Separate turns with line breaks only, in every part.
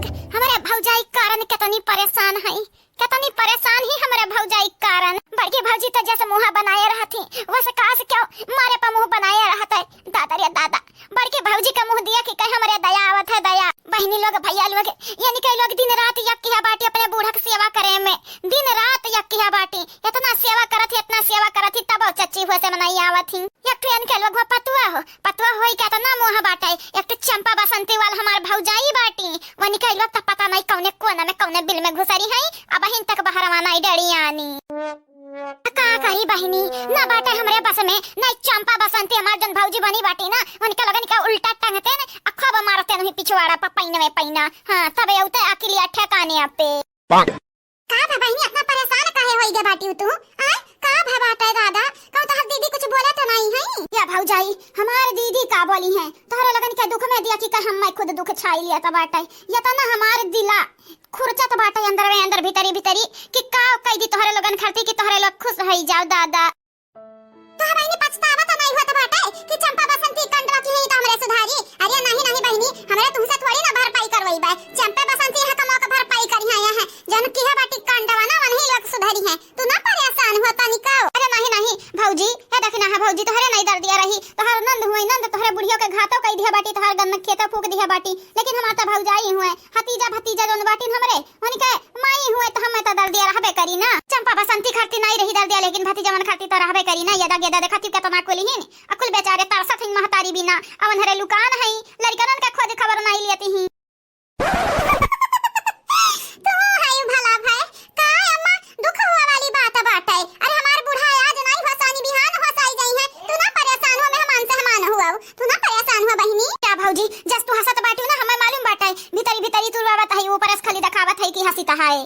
लोग हमारे भौजाई कारण कितनी परेशान है, कितनी परेशान ही हमारे भौजाई कारण। बड़की भौजी तो जैसे मुंह बनाए रहती वैसे कहा से क्यों मारे पर मुंह बनाए रहता है। दादा रे दादा, बड़की भौजी का मुंह दिया कि कहीं हमारे दया आवत है दया। बहनी लोग भैया लोग यानी कई लोग दिन रात यक्किया बाटी अपने बूढ़ा की सेवा करे में, दिन रात यक्किया बाटी इतना सेवा करत इतना सेवा करत तब चच्ची हुए से मनाई आवत ही। एक तो यानी कई लोग पतुआ होई के इतना मुंह बाटे। एक तो चंपा बसंती वाल हमार भौजाई बाटी, वनी कई लोग तो पता नहीं कौने कोना में कौने बिल में घुसरी है। अब हिन तक बाहर माना डड़ियानी का कही बहनी ना बाटे हमरे बस में नहीं। चंपा बसंती हमार जन भौजी बनी बाटी ना उनका लगन का उल्टा टंगते न अखब मारते नहीं पिछवाड़ा पर पैन में पैना। हां तबे उते अकेली ठेकाने आपे का बा बहनी इतना परेशान काहे होई गे बाटी तू? आ का भा बाटे दादा कौ तो दीदी कुछ बोले तो नहीं है या भौजाई? हमार दीदी का बोली है तोहरा लगन के दुख में दिया कि हम मैं खुद दुख छाई लिया त बाटे। या तो ना हमार दिला खुरचत बाटे अंदर में अंदर भीतरी भीतरी कि का कह दी तोहरे लगन खरती कि तोहरे लोग खुश होई जाओ दादा। तोहरा बहनी पछतावा तो नहीं होत बाटे कि चंपा बसंती कंडवा की है त हमरे सुधारी? अरे नहीं नहीं बहनी, हमरे तुमसे थोड़ी ना भरपाई करवई बा। चंपा बसंती है कमो का भरपाई करी है जन की है बाटी कंडवा ना वही लोग सुधारी है। तू ना परेशान होता निकाओ। अरे नहीं नहीं भौजी है देखना है भौजी तोहरे नहीं दर्द दिया रही तोहर नंद हुई नंद तोहरे बुढ़ियो के घातो कई दिया बाटी तोहर गन में खेता फूक दिया बाटी। लेकिन हम त भौजाई हुए हतीजा भतीजा जोन बाटी हमरे वनी के माई हुए त हम त दर्द दिया रहबे करी ना। चंपा बसंती खरती नहीं रही दर्द दिया लेकिन भतीजा मन खरती त रहबे करी ना। यदा गेदा देखती केतना कोलिहिन अकुल बेचारे तरसत हिन महतारी बिना अवन हरे लुकान है लड़कनन का खोज खबर नहीं लेती ही। तो हाय भला भाई का अम्मा दुख हुआ वाली बात बाटे। अरे हमार बूढ़ा आज नहीं होसानी बिहान होसाई गई है। तू ना परेशान हो मेहमान से मान हुआ तू ना परेशान हो बहनी। क्या भौजी जस तू हंसत बाटू ना हमें मालूम बाटे भीतरी भीतरी तू बात है ऊपर से खाली दिखावत है कि हंसी तहाए।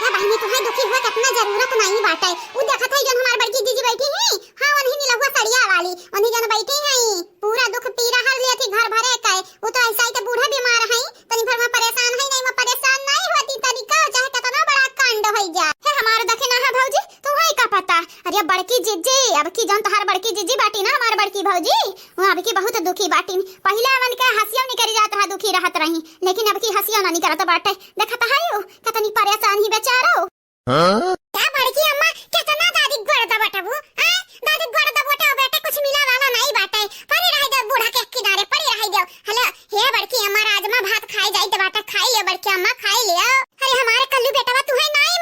या बहनी तू है दुखी हुआ कितना जरूरत नहीं बाटे। उ देखत है जन हमार बड़की जीजी बैठी है हां वही नीला हुआ सड़िया वाली वही जन बैठी है पूरा दुख पीरा हर लेती घर भरे का। वो तो ऐसा ही तो बूढ़ा बीमार है तनी भर में परेशान है नहीं मैं परेशान नहीं होती तरीका चाहे कितना बड़ा कांड हो जा है हमार देखे ना है भौजी तू है का पता। अरे बड़की जीजी अब की जन तोहार बड़की जीजी बाटी ना हमार बड़की भौजी वो अब की बहुत दुखी बाटी। पहले मन के हंसियो नहीं करी जात रहा दुखी रहत रही लेकिन अब की हंसियो नहीं करत बाटे। देखत है कितनी परेशान ही बेचारो। क्या बड़की अम्मा कितना दादी गोड़ दबटबू? हां दादी गोड़ दबोटा बेटे कुछ मिला वाला नहीं बाटे पड़ी रह दे बूढ़ा के किनारे पड़ी रह दे। हेलो हे बड़की अम्मा राजमा भात खाई जाई त बाटा खाई ले बड़की अम्मा खाई ले। अरे हमारे कल्लू बेटवा तू है नहीं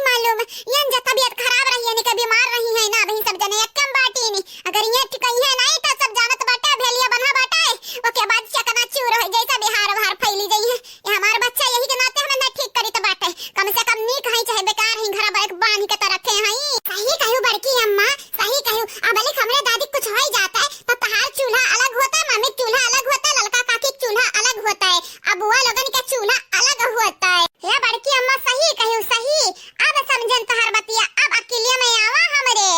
मालूम ये जब तबीयत खराब रही है नि कभी बीमार रही है ना अभी सब जने एकदम बाटी नहीं। अगर ये ठीक है नहीं तो सब जानत बाटा भेलिया बना बाटा ओके बाद चकना चूर हो जैसा बिहार बाहर फैली गई है। ये हमारा बच्चा यही के नाते हमें ना ठीक करी त बाटे कम से कम नीक है चाहे बेकार ही घर बैठ बांध के तो रखे हैं। सही कहू बड़की अम्मा सही कहू। अब अली हमरे दादी कुछ हो ही जाता है तो तहार चूल्हा अलग होता है मम्मी चूल्हा अलग होता है लड़का काकी चूल्हा अलग होता है अब वो लोगन का चूल्हा अलग होता है। हे बड़की अम्मा सही कहू सही। अब समझन तहार बतिया अब अकेले में आवा हमरे।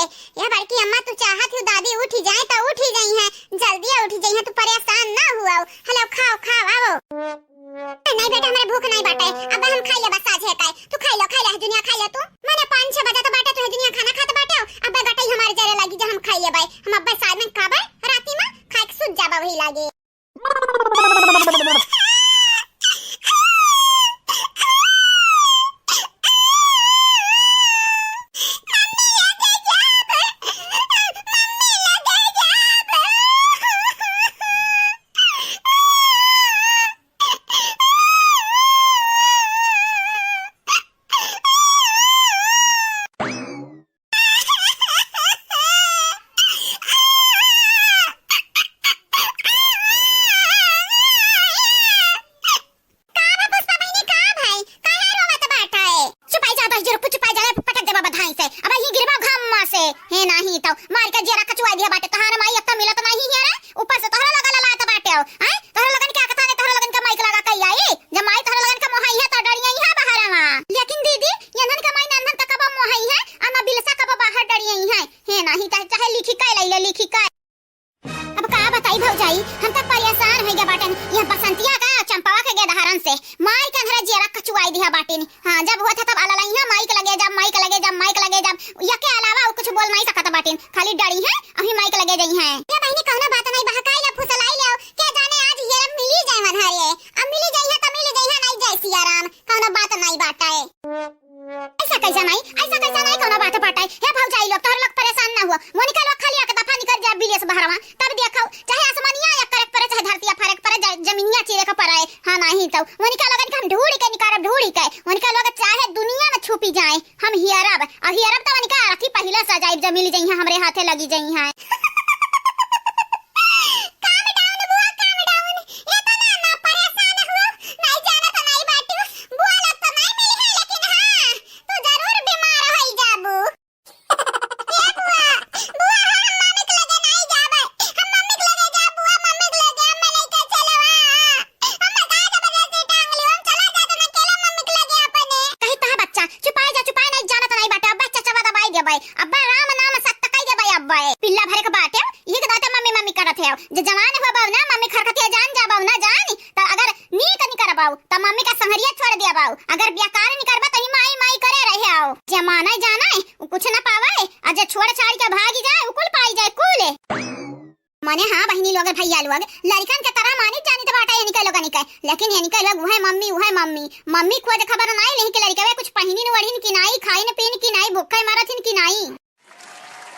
ये बड़की अम्मा तू चाहत हो दादी उठ जाए तो उठ ही गई है जल्दी उठ गई है तू परेशान ना हुआ। हेलो खाओ आओ। नहीं बेटा हमारे भूख नहीं बाटे अब हम खाई ले बस आज है काय तू खाई लो दुनिया खाई ले तू। मैंने 5-6 बजे तो बाटे तू दुनिया खाना खाते बाटे अब गटई हमारे जरे लगी जो हम खाई ले भाई हम अब साथ में खाबे राती में खाए के सुत जाबा वही लागे। नहीं तो मार के जरा कचुआ दिया बाटे तहार माई अब मिलत नहीं है रे ऊपर से तोहरा लगा लात बाटे हैं तोहरा लगन क्या कथा ने तोहरा लगन का माइक लगा के आई जब माई तोहरा लगन का मोहाई है तो डरिया ही है बाहर हां। लेकिन दीदी यनन का माई नंदन तक कब मोहाई है अना बिलसा कब बाहर डरिया ही है नहीं चाहे लिखी का ले लिखी का। अब का बताई भौजाई हम तक परेशान है गे बाटे ये बसंतिया का चंपावा के गेदहरन से माई के घर जरा कचुआई दिया बाटे हां जब होता तब आला लई है माइक लगे जब या के अलावा कुछ बोल नहीं सकता बाटे खाली डरी है अभी माइक लगे गई है। ये बहनी कहना बात नहीं बहकाई ले फुसलाई ले के जाने आज ये मिली जाए मन हरे अब मिली जाई है त मिली जे जवान हो बाऊ ना मम्मी खरखतिया जान जा बाऊ ना जान त अगर नी कनी कर बाऊ त मम्मी का संहरिया छोड़ दिया बाऊ अगर ब्याकार नी करबा त ही माई माई करे रहे आओ जमाना जाना है कुछ ना पावे आज छोड़ छाड़ के भागी जाए उकुल पाई जाए कुल माने हां बहिनी लोग भैया लोग लड़कन के तरह मानी जानी तो बाटा ये निकल लोग निकल लेकिन ये निकल वो है मम्मी मम्मी खोज खबर नहीं लेही के लड़का कुछ पहिनी न वढ़िन की नाई खाई न पीन की नाई भूखे मारथिन की नाई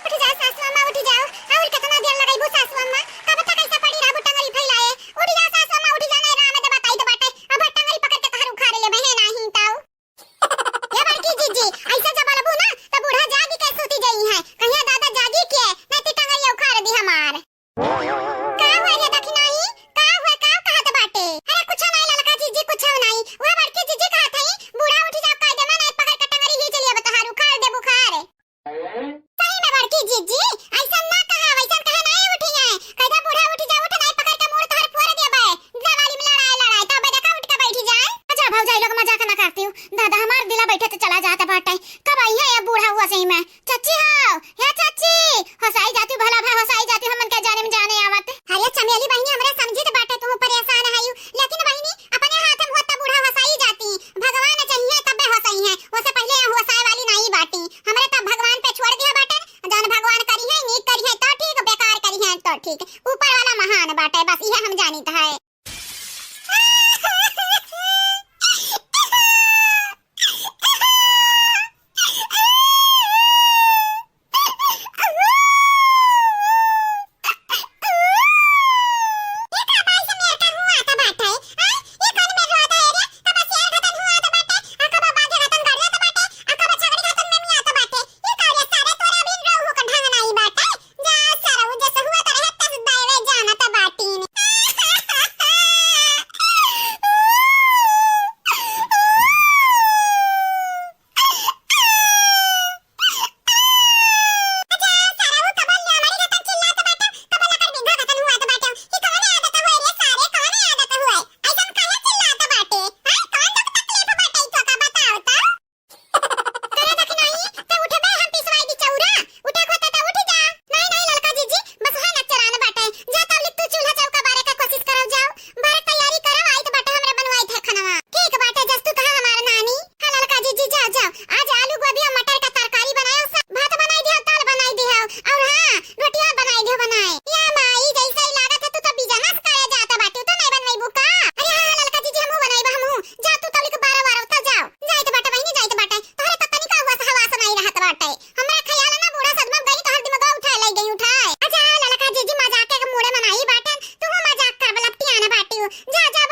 उठ जा सासू अम्मा उठ जाओ और कितना देर लगाइबो सासू अम्मा कब तक ऐसा पड़ी रहबो टंगरी फैलाए उठ जा सासू अम्मा उठ जा नहीं राम दे बताई तो बाटे अब टंगरी पकड़ के कहर उखाड़ ले बहे नहीं ताऊ ये बड़की जीजी ऐसा जब बोलबो ना तो बूढ़ा जागी के सोती गई है कहिया दादा जागी के नहीं तो टंगरी उखाड़ दी हमार का हुआ ये दखनाई का हुआ का कहत बाटे अरे कुछ नहीं ललका जीजी कुछ नहीं वो बड़की जीजी कहत हई बूढ़ा उठ जा कायदे में नहीं पकड़ के टंगरी ही चलिए बतहार उखाड़ दे बुखार सही में बड़की जीजी ऐसा ना कहा वैसा कहे नहीं उठी है कहदा बूढ़ा उठ जा उठ नहीं पकड़ के मुड़ तोहर फोड़ देबे जवाली में लड़ाई तब देखा उठ के बैठी जाए अच्छा भौजाई लोग मजाक ना करती हूं दादा हमार दिला बैठे तो चला जाता बाटे कब आई है ये बूढ़ा हुआ सही में चाची हां हे चाची हसाई जाती भला भा हसाई जाती हमन के जाने में जाने आवत अरे चमेली बहिनी हमरे समझी तो बाटे तू परेशान है लेकिन बहिनी अपने हाथ में होता बूढ़ा हसाई जाती भगवान चाहिए तब हसाई है उससे पहले हसाई वाली नहीं बाटी हमरे तब भगवान पे छोड़ दिया बाटे जान भगवान करी है नीक करी है तो ठीक बेकार करी है तो ठीक ऊपर वाला महान बाटे बस ये हम जानीत है जा